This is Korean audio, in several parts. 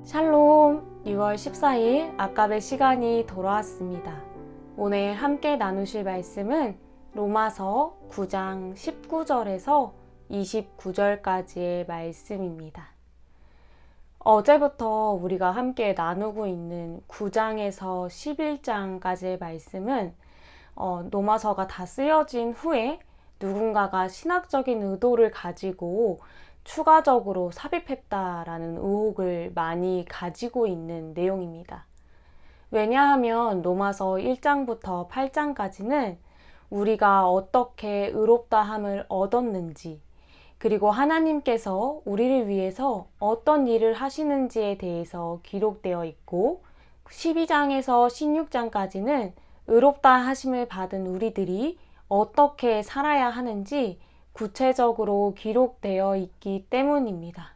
샬롬! 6월 14일 아깝의 시간이 돌아왔습니다. 오늘 함께 나누실 말씀은 로마서 9장 19절에서 29절까지의 말씀입니다. 어제부터 우리가 함께 나누고 있는 9장에서 11장까지의 말씀은 로마서가 다 쓰여진 후에 누군가가 신학적인 의도를 가지고 추가적으로 삽입했다라는 의혹을 많이 가지고 있는 내용입니다. 왜냐하면 로마서 1장부터 8장까지는 우리가 어떻게 의롭다함을 얻었는지, 그리고 하나님께서 우리를 위해서 어떤 일을 하시는지에 대해서 기록되어 있고, 12장에서 16장까지는 의롭다 하심을 받은 우리들이 어떻게 살아야 하는지 구체적으로 기록되어 있기 때문입니다.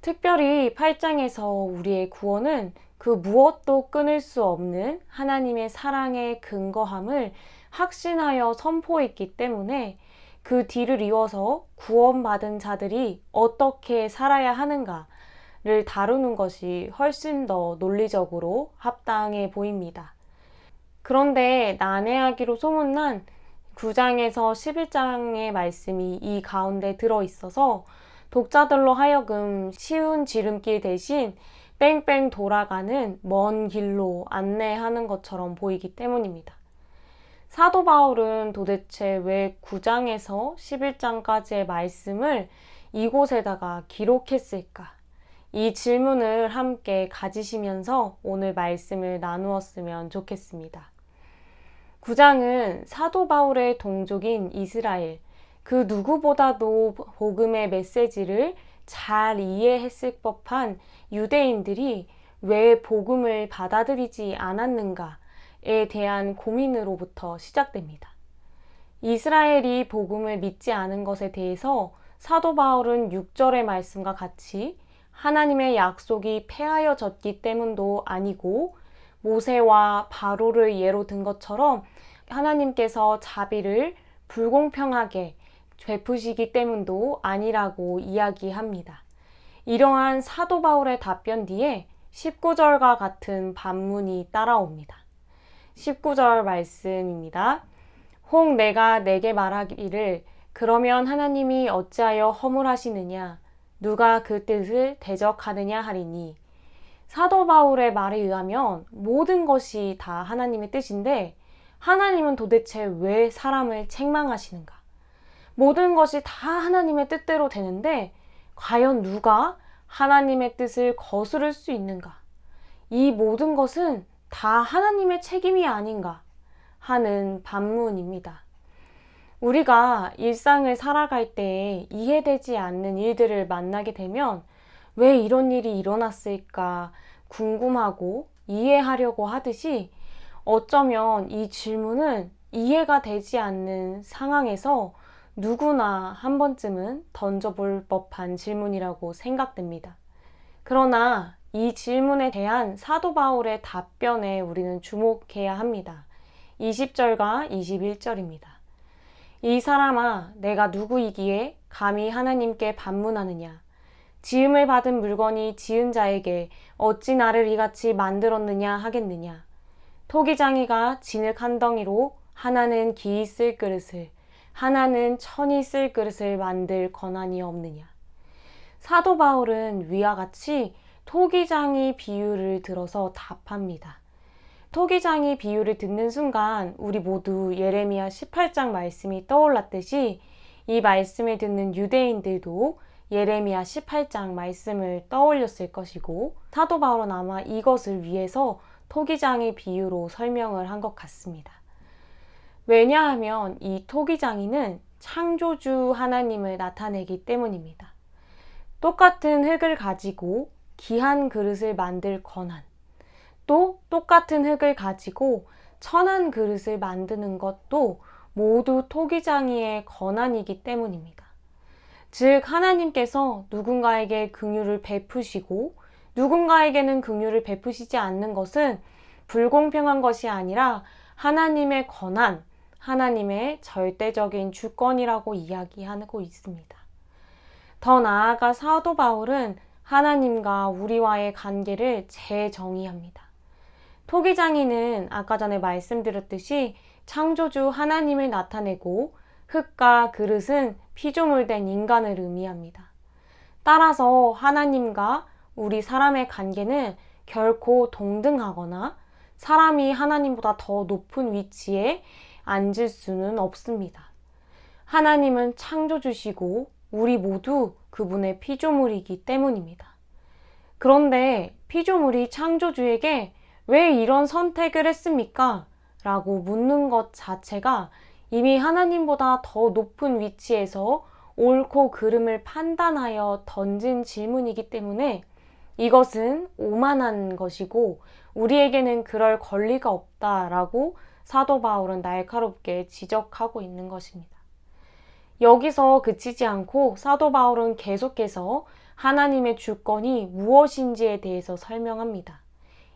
특별히 8장에서 우리의 구원은 그 무엇도 끊을 수 없는 하나님의 사랑의 근거함을 확신하여 선포했기 때문에 그 뒤를 이어서 구원받은 자들이 어떻게 살아야 하는가를 다루는 것이 훨씬 더 논리적으로 합당해 보입니다. 그런데 난해하기로 소문난 9장에서 11장의 말씀이 이 가운데 들어있어서 독자들로 하여금 쉬운 지름길 대신 뺑뺑 돌아가는 먼 길로 안내하는 것처럼 보이기 때문입니다. 사도 바울은 도대체 왜 9장에서 11장까지의 말씀을 이곳에다가 기록했을까? 이 질문을 함께 가지시면서 오늘 말씀을 나누었으면 좋겠습니다. 9장은 사도 바울의 동족인 이스라엘, 그 누구보다도 복음의 메시지를 잘 이해했을 법한 유대인들이 왜 복음을 받아들이지 않았는가에 대한 고민으로부터 시작됩니다. 이스라엘이 복음을 믿지 않은 것에 대해서 사도 바울은 6절의 말씀과 같이 하나님의 약속이 폐하여졌기 때문도 아니고 모세와 바로를 예로 든 것처럼 하나님께서 자비를 불공평하게 베푸시기 때문도 아니라고 이야기합니다. 이러한 사도 바울의 답변 뒤에 19절과 같은 반문이 따라옵니다. 19절 말씀입니다. 혹 내가 내게 말하기를 그러면 하나님이 어찌하여 허물하시느냐 누가 그 뜻을 대적하느냐 하리니 사도 바울의 말에 의하면 모든 것이 다 하나님의 뜻인데 하나님은 도대체 왜 사람을 책망하시는가? 모든 것이 다 하나님의 뜻대로 되는데 과연 누가 하나님의 뜻을 거스를 수 있는가? 이 모든 것은 다 하나님의 책임이 아닌가 하는 반문입니다. 우리가 일상을 살아갈 때 이해되지 않는 일들을 만나게 되면 왜 이런 일이 일어났을까 궁금하고 이해하려고 하듯이 어쩌면 이 질문은 이해가 되지 않는 상황에서 누구나 한 번쯤은 던져볼 법한 질문이라고 생각됩니다. 그러나 이 질문에 대한 사도 바울의 답변에 우리는 주목해야 합니다. 20절과 21절입니다. 이 사람아, 내가 누구이기에 감히 하나님께 반문하느냐? 지음을 받은 물건이 지은 자에게 어찌 나를 이같이 만들었느냐 하겠느냐? 토기장이가 진흙 한 덩이로 하나는 기이 쓸 그릇을 하나는 천이 쓸 그릇을 만들 권한이 없느냐? 사도 바울은 위와 같이 토기장이 비유를 들어서 답합니다. 토기장이 비유를 듣는 순간 우리 모두 예레미야 18장 말씀이 떠올랐듯이 이 말씀을 듣는 유대인들도 예레미야 18장 말씀을 떠올렸을 것이고 사도 바울은 아마 이것을 위해서 토기장의 비유로 설명을 한 것 같습니다. 왜냐하면 이 토기장이는 창조주 하나님을 나타내기 때문입니다. 똑같은 흙을 가지고 귀한 그릇을 만들 권한, 또 똑같은 흙을 가지고 천한 그릇을 만드는 것도 모두 토기장이의 권한이기 때문입니다. 즉 하나님께서 누군가에게 긍휼을 베푸시고 누군가에게는 긍휼을 베푸시지 않는 것은 불공평한 것이 아니라 하나님의 권한, 하나님의 절대적인 주권이라고 이야기하고 있습니다. 더 나아가 사도 바울은 하나님과 우리와의 관계를 재정의합니다. 토기장이는 아까 전에 말씀드렸듯이 창조주 하나님을 나타내고 흙과 그릇은 피조물된 인간을 의미합니다. 따라서 하나님과 우리 사람의 관계는 결코 동등하거나 사람이 하나님보다 더 높은 위치에 앉을 수는 없습니다. 하나님은 창조주시고 우리 모두 그분의 피조물이기 때문입니다. 그런데 피조물이 창조주에게 왜 이런 선택을 했습니까? 라고 묻는 것 자체가 이미 하나님보다 더 높은 위치에서 옳고 그름을 판단하여 던진 질문이기 때문에 이것은 오만한 것이고 우리에게는 그럴 권리가 없다라고 사도 바울은 날카롭게 지적하고 있는 것입니다. 여기서 그치지 않고 사도 바울은 계속해서 하나님의 주권이 무엇인지에 대해서 설명합니다.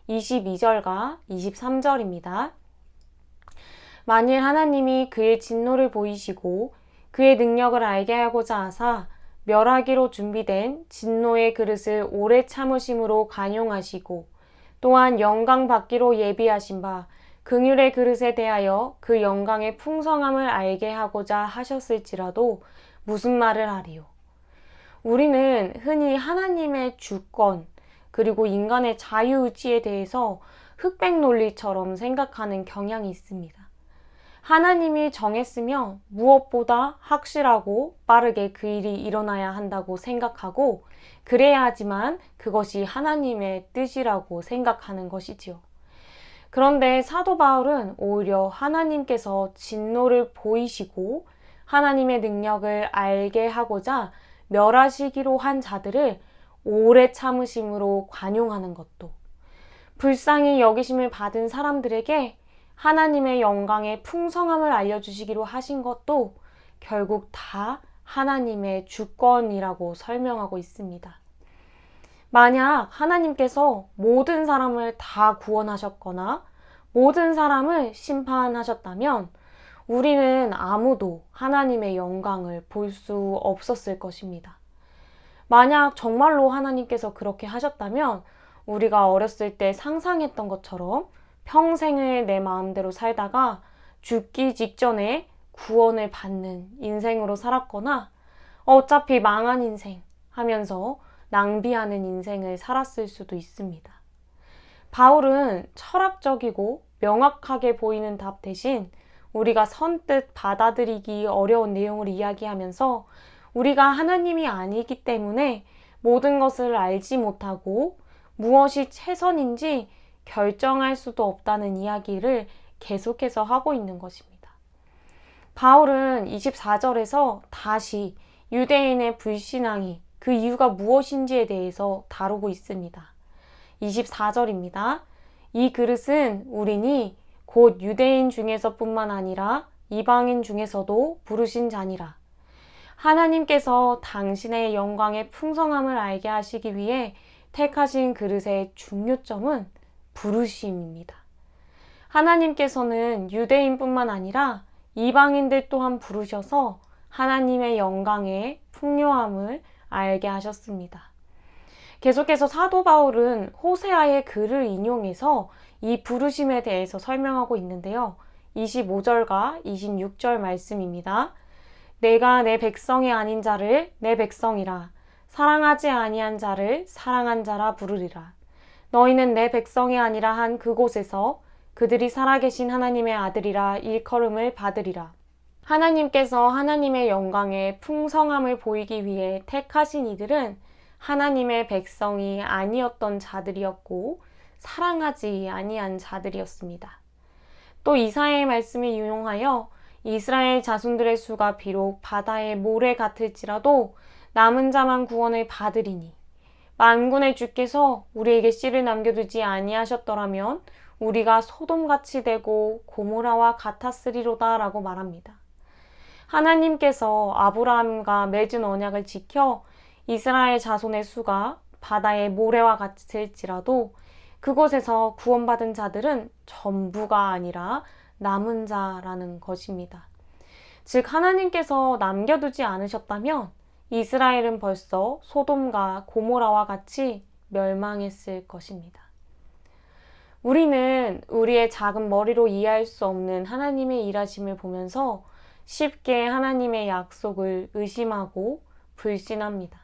22절과 23절입니다. 만일 하나님이 그의 진노를 보이시고 그의 능력을 알게 하고자 하사 멸하기로 준비된 진노의 그릇을 오래 참으심으로 간용하시고 또한 영광 받기로 예비하신 바 긍휼의 그릇에 대하여 그 영광의 풍성함을 알게 하고자 하셨을지라도 무슨 말을 하리요? 우리는 흔히 하나님의 주권 그리고 인간의 자유의지에 대해서 흑백 논리처럼 생각하는 경향이 있습니다. 하나님이 정했으면 무엇보다 확실하고 빠르게 그 일이 일어나야 한다고 생각하고 그래야 하지만 그것이 하나님의 뜻이라고 생각하는 것이지요. 그런데 사도 바울은 오히려 하나님께서 진노를 보이시고 하나님의 능력을 알게 하고자 멸하시기로 한 자들을 오래 참으심으로 관용하는 것도 불쌍히 여기심을 받은 사람들에게 하나님의 영광의 풍성함을 알려주시기로 하신 것도 결국 다 하나님의 주권이라고 설명하고 있습니다. 만약 하나님께서 모든 사람을 다 구원하셨거나 모든 사람을 심판하셨다면 우리는 아무도 하나님의 영광을 볼 수 없었을 것입니다. 만약 정말로 하나님께서 그렇게 하셨다면 우리가 어렸을 때 상상했던 것처럼 평생을 내 마음대로 살다가 죽기 직전에 구원을 받는 인생으로 살았거나 어차피 망한 인생 하면서 낭비하는 인생을 살았을 수도 있습니다. 바울은 철학적이고 명확하게 보이는 답 대신 우리가 선뜻 받아들이기 어려운 내용을 이야기하면서 우리가 하나님이 아니기 때문에 모든 것을 알지 못하고 무엇이 최선인지 결정할 수도 없다는 이야기를 계속해서 하고 있는 것입니다. 바울은 24절에서 다시 유대인의 불신앙이 그 이유가 무엇인지에 대해서 다루고 있습니다. 24절입니다. 이 그릇은 우리니 곧 유대인 중에서뿐만 아니라 이방인 중에서도 부르신 자니라. 하나님께서 당신의 영광의 풍성함을 알게 하시기 위해 택하신 그릇의 중요점은 부르심입니다. 하나님께서는 유대인뿐만 아니라 이방인들 또한 부르셔서 하나님의 영광의 풍요함을 알게 하셨습니다. 계속해서 사도 바울은 호세아의 글을 인용해서 이 부르심에 대해서 설명하고 있는데요. 25절과 26절 말씀입니다. 내가 내 백성이 아닌 자를 내 백성이라 사랑하지 아니한 자를 사랑한 자라 부르리라. 너희는 내 백성이 아니라 한 그곳에서 그들이 살아계신 하나님의 아들이라 일컬음을 받으리라. 하나님께서 하나님의 영광의 풍성함을 보이기 위해 택하신 이들은 하나님의 백성이 아니었던 자들이었고 사랑하지 아니한 자들이었습니다. 또 이사야의 말씀을 인용하여 이스라엘 자손들의 수가 비록 바다의 모래 같을지라도 남은 자만 구원을 받으리니 만군의 주께서 우리에게 씨를 남겨두지 아니하셨더라면 우리가 소돔같이 되고 고모라와 같았으리로다 라고 말합니다. 하나님께서 아브라함과 맺은 언약을 지켜 이스라엘 자손의 수가 바다의 모래와 같을지라도 그곳에서 구원받은 자들은 전부가 아니라 남은 자라는 것입니다. 즉 하나님께서 남겨두지 않으셨다면 이스라엘은 벌써 소돔과 고모라와 같이 멸망했을 것입니다. 우리는 우리의 작은 머리로 이해할 수 없는 하나님의 일하심을 보면서 쉽게 하나님의 약속을 의심하고 불신합니다.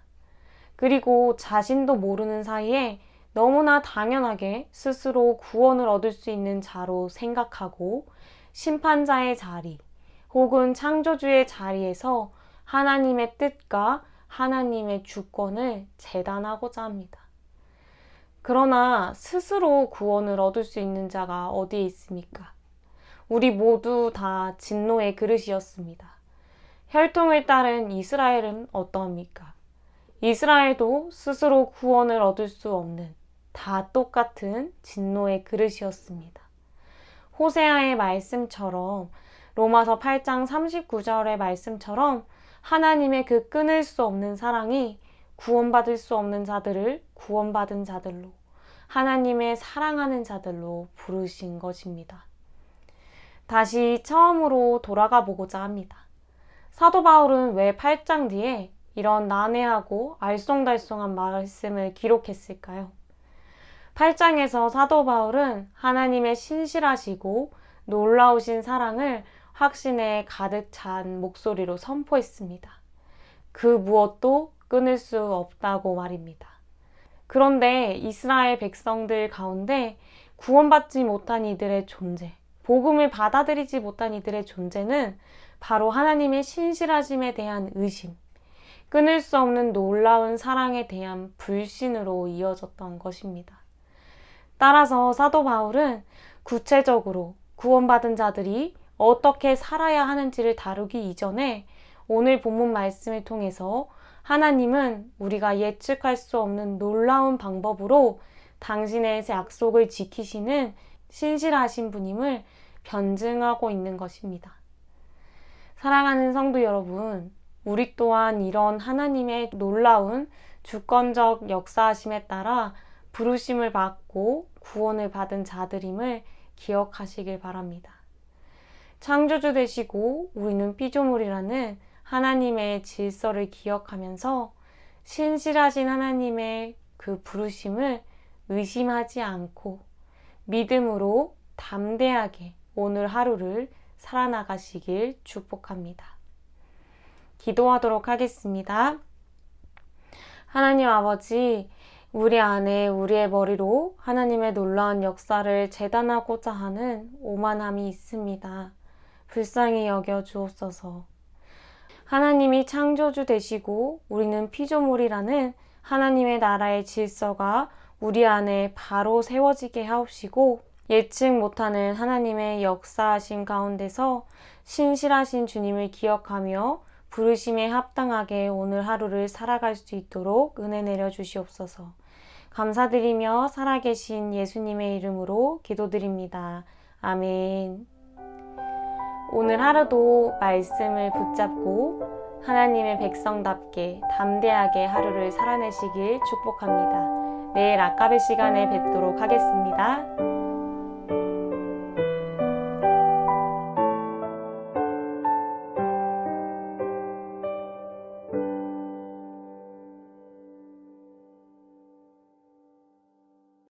그리고 자신도 모르는 사이에 너무나 당연하게 스스로 구원을 얻을 수 있는 자로 생각하고 심판자의 자리 혹은 창조주의 자리에서 하나님의 뜻과 하나님의 주권을 재단하고자 합니다. 그러나 스스로 구원을 얻을 수 있는 자가 어디에 있습니까? 우리 모두 다 진노의 그릇이었습니다. 혈통을 따른 이스라엘은 어떠합니까? 이스라엘도 스스로 구원을 얻을 수 없는 다 똑같은 진노의 그릇이었습니다. 호세아의 말씀처럼 로마서 8장 39절의 말씀처럼 하나님의 그 끊을 수 없는 사랑이 구원받을 수 없는 자들을 구원받은 자들로 하나님의 사랑하는 자들로 부르신 것입니다. 다시 처음으로 돌아가 보고자 합니다. 사도 바울은 왜 8장 뒤에 이런 난해하고 알쏭달쏭한 말씀을 기록했을까요? 8장에서 사도 바울은 하나님의 신실하시고 놀라우신 사랑을 확신에 가득 찬 목소리로 선포했습니다. 그 무엇도 끊을 수 없다고 말입니다. 그런데 이스라엘 백성들 가운데 구원받지 못한 이들의 존재, 복음을 받아들이지 못한 이들의 존재는 바로 하나님의 신실하심에 대한 의심, 끊을 수 없는 놀라운 사랑에 대한 불신으로 이어졌던 것입니다. 따라서 사도 바울은 구체적으로 구원받은 자들이 어떻게 살아야 하는지를 다루기 이전에 오늘 본문 말씀을 통해서 하나님은 우리가 예측할 수 없는 놀라운 방법으로 당신의 약속을 지키시는 신실하신 분임을 변증하고 있는 것입니다. 사랑하는 성도 여러분, 우리 또한 이런 하나님의 놀라운 주권적 역사하심에 따라 부르심을 받고 구원을 받은 자들임을 기억하시길 바랍니다. 창조주 되시고 우리는 피조물이라는 하나님의 질서를 기억하면서 신실하신 하나님의 그 부르심을 의심하지 않고 믿음으로 담대하게 오늘 하루를 살아나가시길 축복합니다. 기도하도록 하겠습니다. 하나님 아버지, 우리 안에 우리의 머리로 하나님의 놀라운 역사를 재단하고자 하는 오만함이 있습니다. 불쌍히 여겨 주옵소서. 하나님이 창조주 되시고 우리는 피조물이라는 하나님의 나라의 질서가 우리 안에 바로 세워지게 하옵시고 예측 못하는 하나님의 역사하심 가운데서 신실하신 주님을 기억하며 부르심에 합당하게 오늘 하루를 살아갈 수 있도록 은혜 내려 주시옵소서. 감사드리며 살아계신 예수님의 이름으로 기도드립니다. 아멘. 오늘 하루도 말씀을 붙잡고 하나님의 백성답게 담대하게 하루를 살아내시길 축복합니다. 내일 아까베 시간에 뵙도록 하겠습니다.